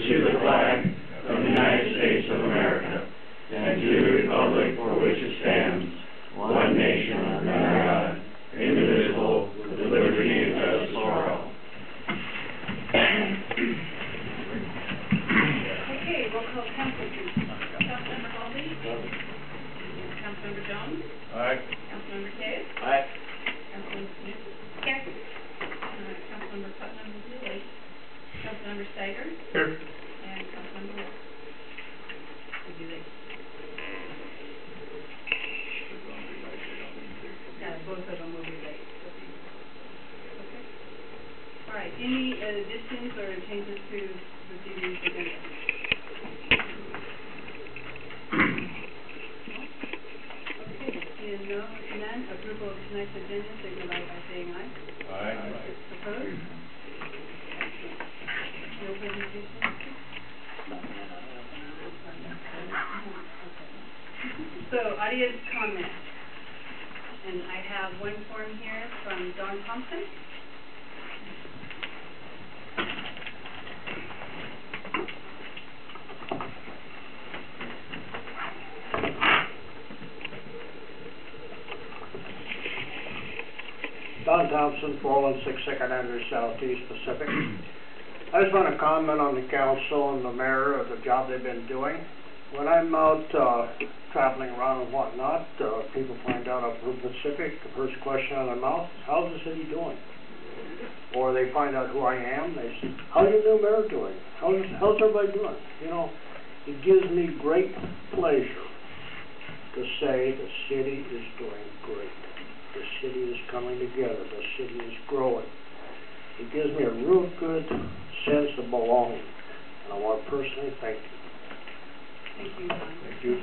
to the flag of the United States of America, and to the republic for which it stands, one nation under God, indivisible, with liberty and justice for all. Okay, roll call council, please. Councilmember Halsey? Councilmember Jones? Aye. Councilmember Case? Aye. Councilmember Smith? Here. Councilmember Putnam Wooley? Councilmember Steiger? Here. And Councilmember Wolf? Wooley. Yeah, both of them will be late. Okay. All right, any additions or changes to this evening's agenda? Okay, seeing none, approval of tonight's agenda, signify by saying aye. Aye. Opposed? No presentation? So, audience comment. And I have one form here from Don Thompson. Don Thompson, 416 Second Avenue Southeast Pacific. I just want to comment on the council and the mayor of the job they've been doing. When I'm out traveling around and whatnot, people find out I'm from Pacific. The first question out of their mouth is, how's the city doing? Or they find out who I am. They say, how's your new mayor doing? How's everybody doing? You know, it gives me great pleasure to say the city is doing great. The city is coming together. The city is growing. It gives me a real good sense of belonging. And I want to personally thank you. Thank you, Don. Thank you.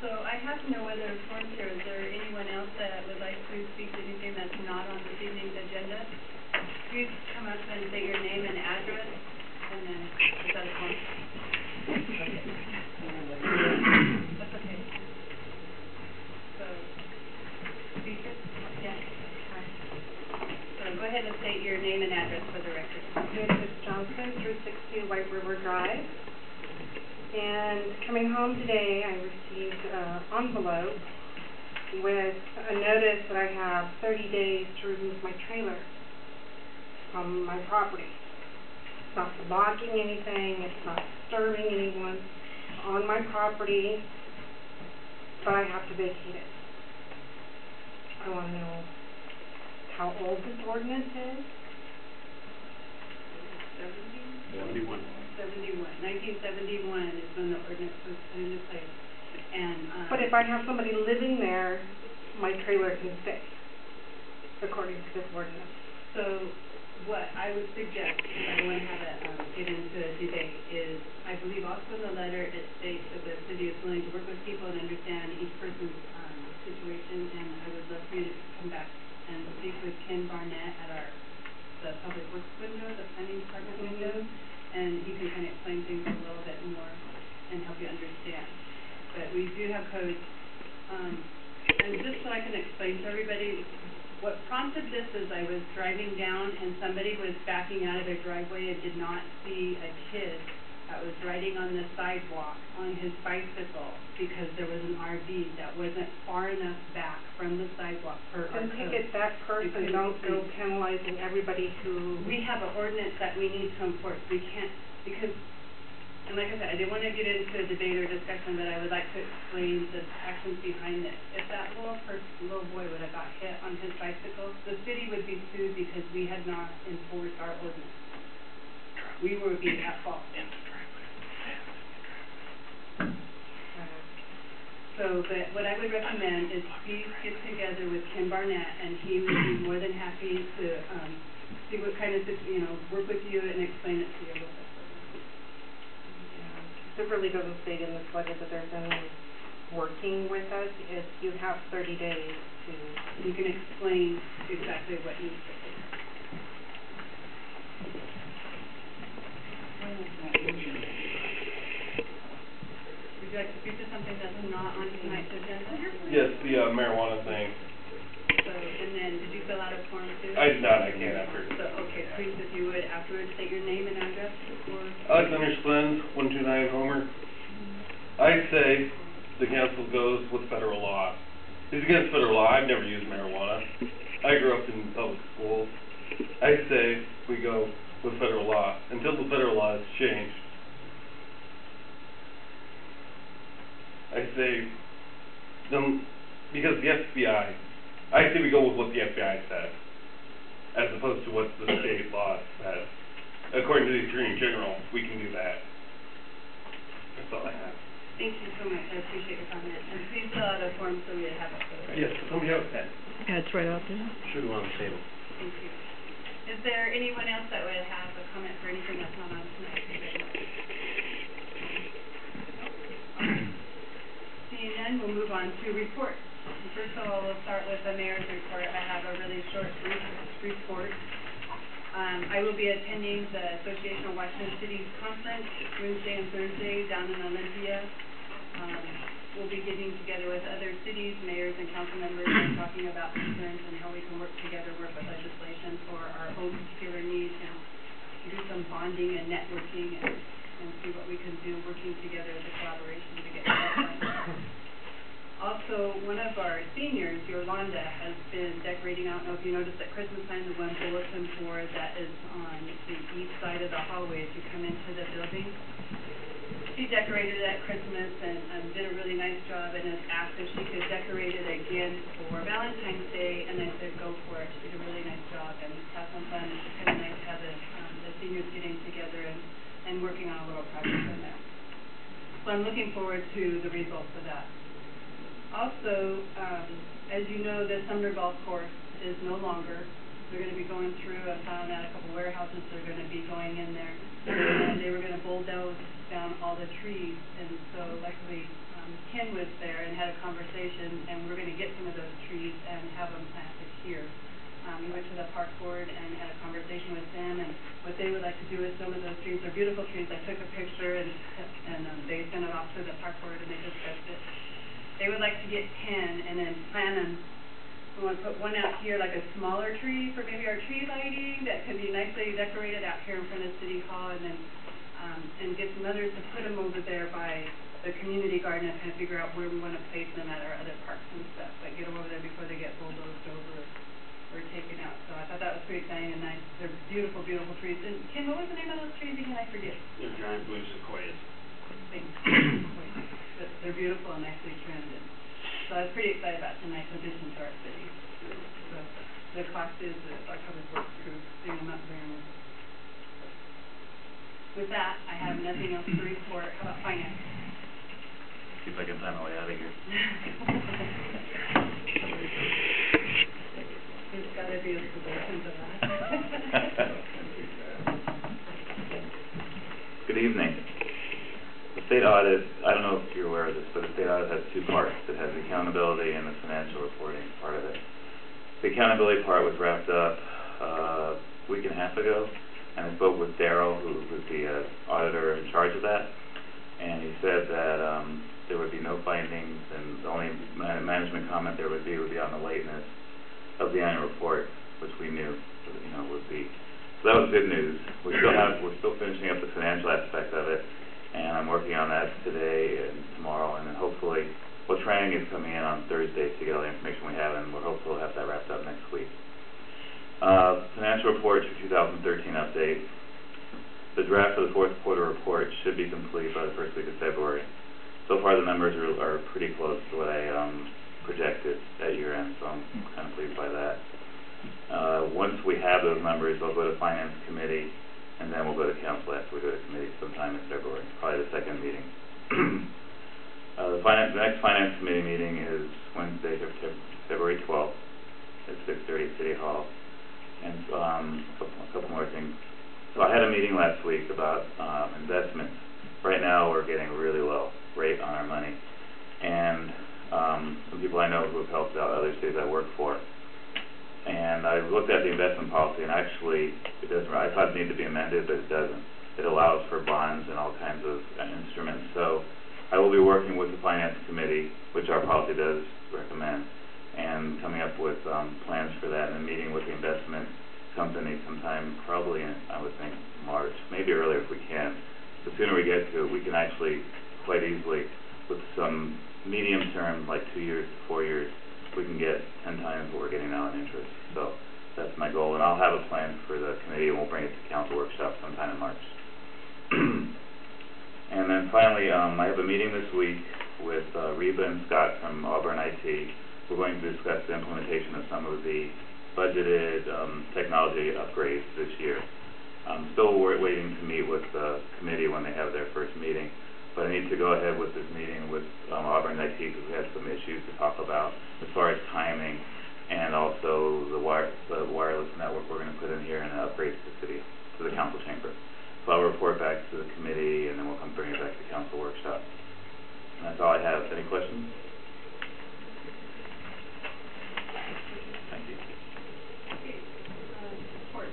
So I have no other forms here. Is there anyone else that would like to speak to anything that's not on this evening's agenda? Please come up and say your name and address, and then is that a form? Okay. That's okay. So, speaker? Yeah. Hi. So go ahead and state your name and address for the record. Mrs. Johnson, 360 White River Drive. And coming home today, I received an envelope with a notice that I have 30 days to remove my trailer from my property. It's not blocking anything, it's not disturbing anyone on my property, but I have to vacate it. I want to know how old this ordinance is. 71. 1971 is when the ordinance was put into place. And But if I have somebody living there, my trailer can stay, according to this ordinance. So what I would suggest, if I don't want to have it get into a debate, is I believe also in the letter it states that the city is willing to work with people and understand each person's situation, and I would love for you to come back and speak with Ken Barnett at the public works window, the planning department window, and he can kind of explain things a little bit more and help you understand. But we do have codes, and just so I can explain to everybody, what prompted this is I was driving down and somebody was backing out of their driveway and did not see a kid that was riding on the sidewalk on his bicycle because there was an RV that wasn't far enough back from the sidewalk per our And code. take it that person, don't go penalizing everybody who... We have an ordinance that we need to enforce. We can't, because, and like I said, I didn't want to get into a debate or discussion, but I would like to explain the actions behind it. If that little boy would have got hit on his bicycle, the city would be sued because we had not enforced our ordinance. We would be at fault. So, but what I would recommend is please get together with Ken Barnett, and he would be more than happy to see what kind of, work with you and explain it to you a little bit further. Yeah. It really doesn't state in this letter that there's any working with us. If you have 30 days to... You can explain exactly what needs to be. Would you like to speak to something that's not on tonight's agenda? Yes, the marijuana thing. So, and then, did you fill out a form too? I did not, I can't after. So, okay. Okay, please, if you would, afterwards, state your name and address before. Alexander Splend, 129 Homer. I say the council goes with federal law. It's against federal law. I've never used marijuana. I grew up in public schools. I say we go with federal law until the federal law is changed. I say because the FBI, I say we go with what the FBI says, as opposed to what the state law says. According to the Attorney General, we can do that. That's all I have. Thank you so much, I appreciate your comment, and please fill out a form so we have it for the record. Yes, somebody have a pen. Yeah, it's right out there. Should go on the table. Thank you. Is there anyone else that would have a comment for anything that's not on tonight? Seeing none, we'll move on to reports. First of all, we'll start with the mayor's report. I have a really short, brief report. I will be attending the Association of Washington Cities Conference Wednesday and Thursday down in Olympia. We'll be getting together with other cities, mayors, and council members and talking about concerns and how we can work together, work with legislation for our own particular needs, and do some bonding and networking and see what we can do working together as a collaboration to get things done. Also, one of our seniors, Yolanda, has been decorating. I don't know if you noticed that Christmas sign, the one bulletin board that is on the east side of the hallway as you come into the building. She decorated it at Christmas and did a really nice job, and has asked if she could decorate it again for Valentine's Day, and I said go for it. She did a really nice job and have some fun. It's kind of nice to have the seniors getting together and working on a little project in there. So I'm looking forward to the results of that. Also, as you know, the summer golf course is no longer. They're going to be going through, I found out a couple warehouses they're going to be going in there. And they were going to bulldoze down all the trees. And so luckily, Ken was there and had a conversation, and we're going to get some of those trees and have them planted here. We went to the park board and had a conversation with them, and what they would like to do with some of those trees. They're beautiful trees. I took a picture, and they sent it off to the park board, and they discussed it. They would like to get 10 and then plant them. We want to put one out here, like a smaller tree for maybe our tree lighting that can be nicely decorated out here in front of City Hall, and then and get some others to put them over there by the community garden and kind of figure out where we want to place them at our other parks and stuff, but get them over there before they get bulldozed over or taken out. So I thought that was pretty exciting and nice. They're beautiful, beautiful trees. And Ken, what was the name of those trees again? I forget. They're giant blue sequoias. Thanks. But they're beautiful and nicely trimmed. And so I was pretty excited about tonight's addition to our city. The cost is our public works crew doing them up there. With that, I have nothing else to report. How about finance? See if I can find my way out of here. There's got to be a solution to that. Good evening. The state audit, I don't know if you're aware of this, but the state audit has two parts. It has the accountability and the financial reporting part of it. The accountability part was wrapped up a week and a half ago, and I spoke with Darryl, who was the auditor in charge of that, and he said that there would be no findings, and the only management comment there would be on the lateness of the annual report, which we knew, would be. So that was good news. We're still finishing up the financial aspect of it, and I'm working on that today and tomorrow, and then hopefully, training is coming in on Thursday to get all the information we have, and we're hopeful to have that wrapped up next week. Financial reports for 2013 update. The draft of the fourth quarter report should be complete by the first week of February. So far the numbers are pretty close to what I projected at year end, so I'm kind of pleased by that. Once we have those numbers, we'll go to Finance Committee, and then we'll go to Council after we go to Committee sometime in February, probably the second meeting. The next Finance Committee meeting is Wednesday, February 12th at 6:30 at City Hall. And a couple more things. So I had a meeting last week about investments. Right now we're getting a really low rate on our money. And some people I know who have helped out other cities I work for. And I looked at the investment policy, and actually it doesn't. I thought it needed to be amended, but it doesn't. It allows for bonds and all kinds of instruments. So I will be working with the Finance Committee, which our policy does recommend, and coming up with plans for that, and a meeting with the investment company sometime probably in, I would think, March, maybe earlier if we can. The sooner we get to it, we can actually quite easily, with some medium term, like 2 years to 4 years, we can get 10 times what we're getting now in interest. So that's my goal, and I'll have a plan for the committee, and we'll bring it to council workshop sometime in March. And then finally, I have a meeting this week with Reba and Scott from Auburn IT. We're going to discuss the implementation of some of the budgeted technology upgrades this year. I'm still waiting to meet with the committee when they have their first meeting, but I need to go ahead with this meeting with Auburn IT because we have some issues to talk about as far as timing and also the wireless network we're going to put in here and upgrade to the city, to the council chamber. So I'll report back to the committee, and then we'll come bring it back to council workshop. And that's all I have. Any questions? Thank you. Report.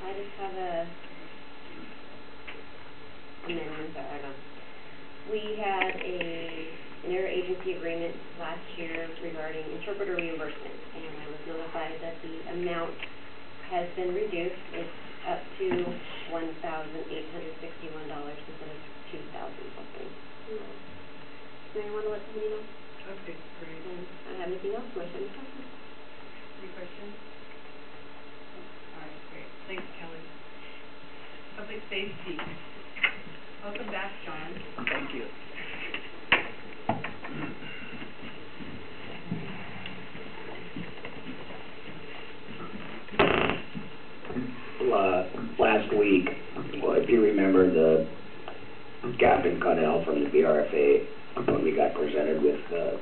I just have a amendment that I don't. We had an interagency agreement last year regarding interpreter reimbursement, and I was notified that the amount has been reduced. It's up to $1,861 instead of $2,000 something. Do you want to let somebody know? Okay, great. And I don't have anything else. Unless any questions? Any questions? All right, great. Thanks, Kelly. Public safety. Welcome back, John. Thank you. Last week, well, if you remember the Captain Connell from the BRFA, when we got presented with the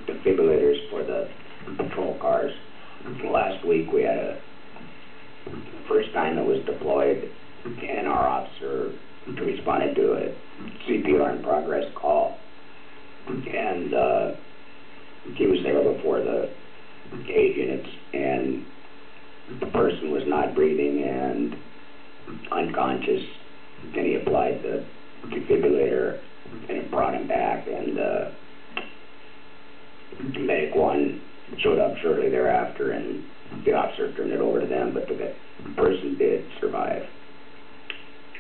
defibrillators for the patrol cars, last week we had the first time it was deployed, and our officer responded to a CPR in progress call, and he was there before the 8 units, and the person was not breathing and unconscious, and he applied the defibrillator, and it brought him back, and Medic 1 showed up shortly thereafter, and the officer turned it over to them, but the person did survive.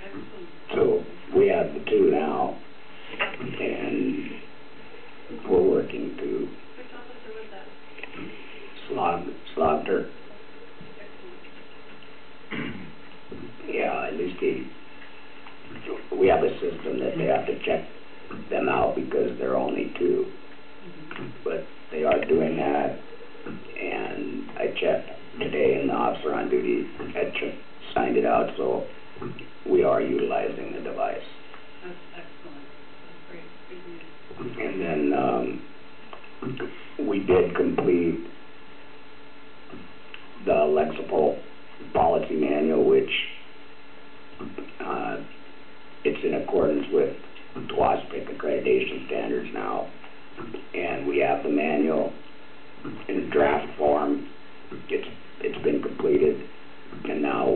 Excellent. So we have the two now, and we're working to Which officer was that? slogged her. Excellent. Yeah, at least we have a system that they have to check them out because they're only two, but they are doing that, and I checked today, and the officer on duty had signed it out, so we are utilizing the device. That's excellent. That's great. Good news. And then we did complete the Lexipol policy manual, which it's in accordance with WASPIC accreditation standards now, and we have the manual in draft form. It's been completed, and now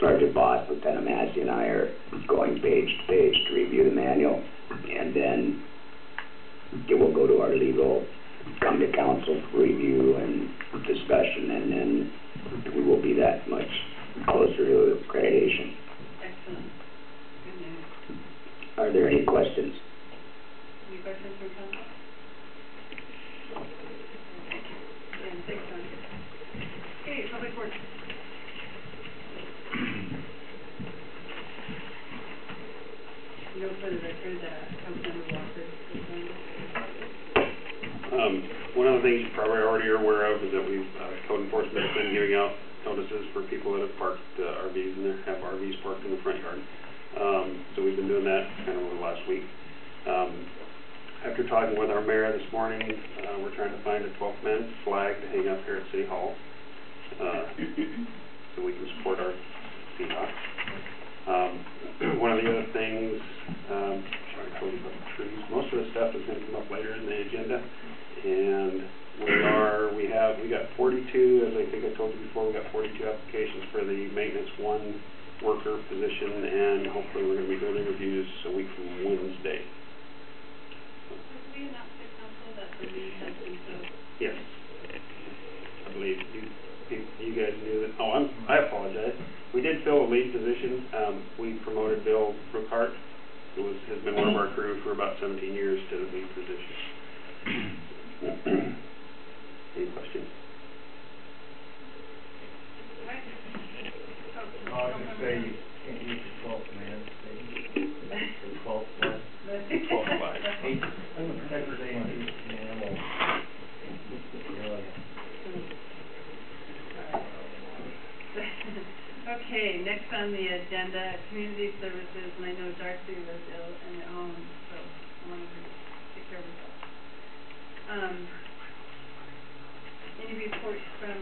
Sergeant Boss, Lieutenant Massey, and I are going page to page to review the manual, and then it will go to our legal, come to council for review and discussion, and then we will be that much closer to accreditation. Excellent. Good news. Are there any questions? Any questions from council? Yeah, thanks, John. Okay, public works. No further record, Councilmember Walker. One of the things you probably already are aware of is that we've, code enforcement has been giving out notices for people that have parked RVs and have RVs parked in the front yard. So we've been doing that kind of over the last week. After talking with our mayor this morning, we're trying to find a 12-man flag to hang up here at City Hall, so we can support our Seahawks. One of the other things, sorry, I told you about the trees. Most of the stuff is going to come up later in the agenda, and We got 42, as I think I told you before, we got 42 applications for the maintenance one worker position, and hopefully we're gonna be doing interviews a week from Wednesday. Have we announced to council that the lead has been filled? Yes. I believe you guys knew that. Oh, I apologize. We did fill a lead position. We promoted Bill Brookhart, who has been one of our crew for about 17 years, to the lead position. Any questions? I'll just say, you can't use the 12th man, the 12th one. 12th line. Saturday and animal. Okay, next on the agenda, community services, and I know Darcy was ill and at home, so I wanted to take care of herself. Any reports from